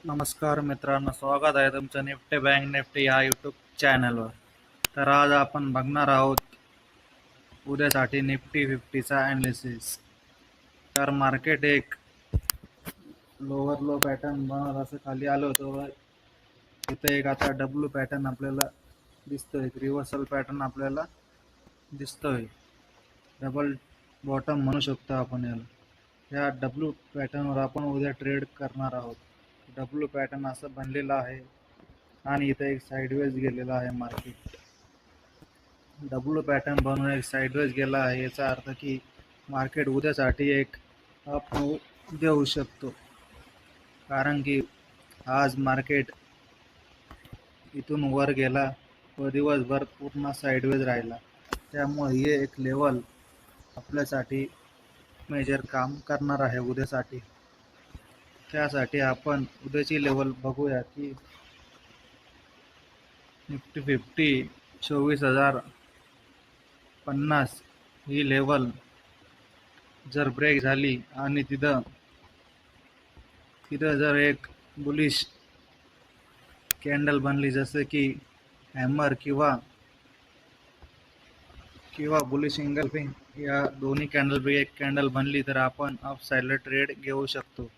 नमस्कार मित्रांनो, स्वागत आहे तुमचं निफ्टी बँक निफ्टी या यूट्यूब चॅनलवर. तर आज आपण बघणार आहोत उद्यासाठी निफ्टी 50चा ॲनालिसिस. तर मार्केट एक लोअर लो पॅटर्न बनवत असं खाली आलं होतं. इथे एक आता डब्ल्यू पॅटर्न आपल्याला दिसतोय, एक रिव्हर्सल पॅटर्न आपल्याला दिसतोय. डबल बॉटम म्हणू शकतो आपण याला. या डब्ल्यू पॅटर्नवर आपण उद्या ट्रेड करणार आहोत. डब्ल्यू पॅटर्न असं बनलेला आहे आणि इथे एक साईडवेज गेलेला आहे मार्केट. डब्ल्यू पॅटर्न बनवून एक साईडवेज गेला आहे, याचा अर्थ की मार्केट उद्यासाठी एक अप मूव देऊ शकतो, कारण की आज मार्केट इथून वर गेला व दिवसभर पूर्ण साईडवेज राहिला. त्यामुळे हे एक लेवल आपल्यासाठी मेजर काम करणार आहे उद्यासाठी. त्यासाठी आपण उद्याची लेवल बघूया की निफ्टी 50 24,050 ही लेवल जर ब्रेक झाली आणि तिथं जर एक बुलिश कॅन्डल बनली, जसं की हॅमर किंवा बुलिश इंगल्फिंग, या दोन्ही कॅन्डलपैकी एक कॅन्डल बनली तर आपण अप साईडला ट्रेड घेऊ शकतो.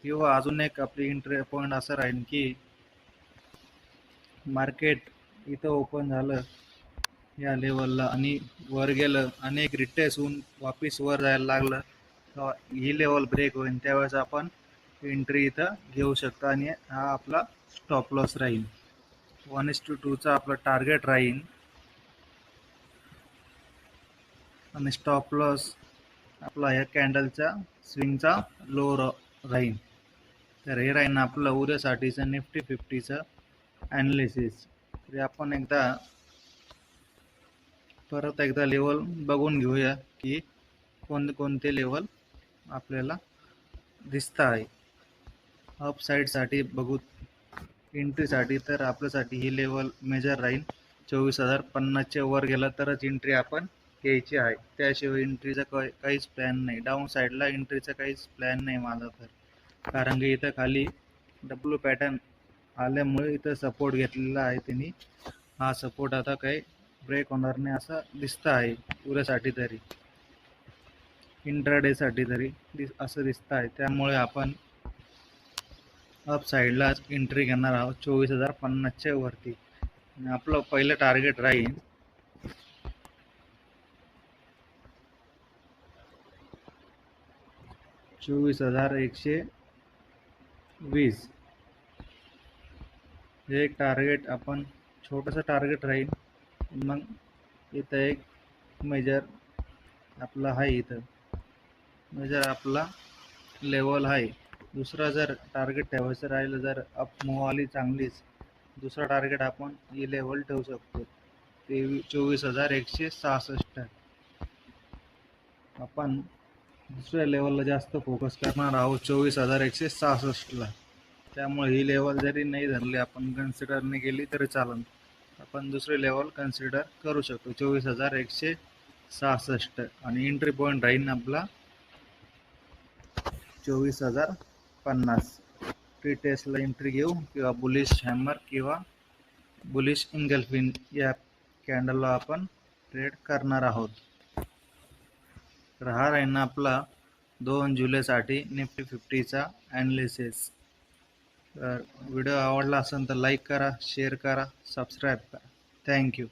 किंवा अजून एक आपली एंट्री पॉईंट असं राहील की मार्केट इथं ओपन झालं या लेवलला आणि वर गेलं आणि एक रिट्रेस होऊन वापिस वर जायला लागलं तेव्हा ही लेवल ब्रेक होईल. त्यावेळेस आपण एंट्री इथं घेऊ शकतो आणि हा आपला स्टॉप लॉस राहील. 1:2चा आपला टार्गेट राहील आणि स्टॉप लॉस आपला या कॅन्डलचा स्विंगचा लो राहील. तर हे राहील आपलं उद्यासाठीचं निफ्टी 50चं ॲनालिसिस. तरी आपण परत एकदा लेवल बघून घेऊया की कोणते लेवल आपल्याला दिसत आहे. अप साईडसाठी बघू एंट्रीसाठी, तर आपल्यासाठी ही लेवल मेजर राहील. 24,050च्या वर गेला तरच एंट्री आपण घ्यायची आहे, त्याशिवाय एंट्रीचा काहीच प्लॅन नाही. डाऊन साईडला एंट्रीचा काहीच प्लॅन नाही माझा, तर कारण की इथं खाली डब्ल्यू पॅटर्न आल्यामुळे इथं सपोर्ट घेतलेला आहे त्यांनी. हा सपोर्ट आता काही ब्रेक होणार नाही असं दिसतं आहे उद्यासाठी, तरी इंट्राडेसाठी तरी असं दिसतं आहे. त्यामुळे आपण अप साईडलाच एंट्री घेणार आहोत 24,050च्या वरती. आपलं पहिलं टार्गेट राहील 24,120. हे एक टार्गेट आपण छोटंसं टार्गेट राहील. मग इथं एक मेजर आपला आहे, इथं मेजर आपला लेवल आहे. दुसरा जर टार्गेट ठेवायचं राहिलं, जर अप मूव आली चांगलीच, दुसरा टार्गेट आपण ही लेवल ठेवू शकतो 24,166. आपण दुसऱ्या लेवलला जास्त फोकस करणार आहोत 24,166ला. त्यामुळे ही लेवल जरी नाही धरली, आपण कन्सिडर नाही केली तरी चालेल. आपण दुसरी लेवल कन्सिडर करू शकतो 24,166 आणि एंट्री पॉईंट राहील आपला 24,050. प्री टेस्टला एंट्री घेऊ किंवा बुलिश हॅमर किंवा बुलिश इंगल्फिन या कॅन्डलला आपण ट्रेड करणार आहोत. तर हा राहील आपला 2 जुलैसाठी निफ्टी 50चा ॲनालिसिस. तर व्हिडिओ आवडला असेल तर लाईक करा, शेअर करा, सबस्क्राईब करा. थँक्यू.